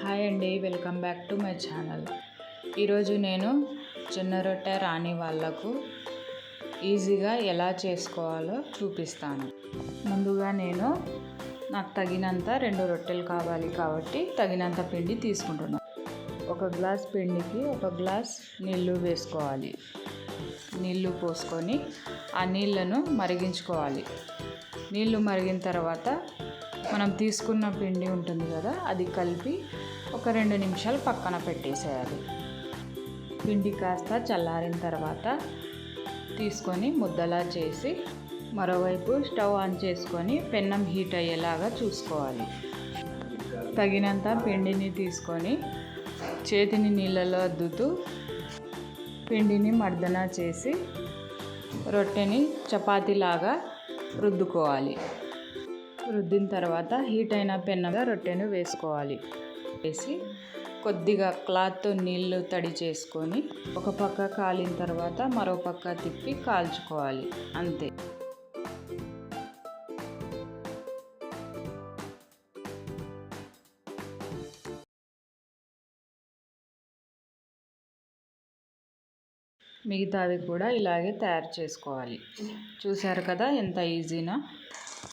Hi అండి, welcome back to my channel. ఈరోజు నేను జొన్న రొట్టె రాని వాళ్ళకు ఈజీగా ఎలా చేసుకోవాలో చూపిస్తాను. ముందుగా నాకు తగినంత 2 రొట్టెలు కావాలి కాబట్టి తగినంత పిండి తీసుకుంటున్నాను. 1 గ్లాస్ పిండికి 1 గ్లాస్ నీళ్ళు వేసుకోవాలి. నీళ్ళు పోసుకొని ఆ నీళ్ళను మరిగించుకోవాలి. నీళ్ళు మరిగిన తర్వాత మనం తీసుకున్న పిండి ఉంటుంది కదా, అది కలిపి ఒక 2 నిమిషాలు పక్కన పెట్టేసేయాలి. పిండి కాస్త చల్లారిన తర్వాత తీసుకొని ముద్దలా చేసి మరోవైపు స్టవ్ ఆన్ చేసుకొని పెన్నం హీట్ అయ్యేలాగా చూసుకోవాలి. తగినంత పిండిని తీసుకొని చేతిని నీళ్ళలో అద్దుతూ పిండిని మర్దన చేసి రొట్టెని చపాతీలాగా రుద్దుకోవాలి. రుద్దిన తర్వాత హీట్ అయిన పెనంగా రొట్టెను వేసుకోవాలి. వేసి కొద్దిగా క్లాత్తో నీళ్ళు తడి చేసుకొని ఒక పక్క కాలిన తర్వాత మరో పక్క తిప్పి కాల్చుకోవాలి. అంతే. మిగతావి కూడా ఇలాగే తయారు చేసుకోవాలి. చూశారు కదా ఎంత ఈజీనా.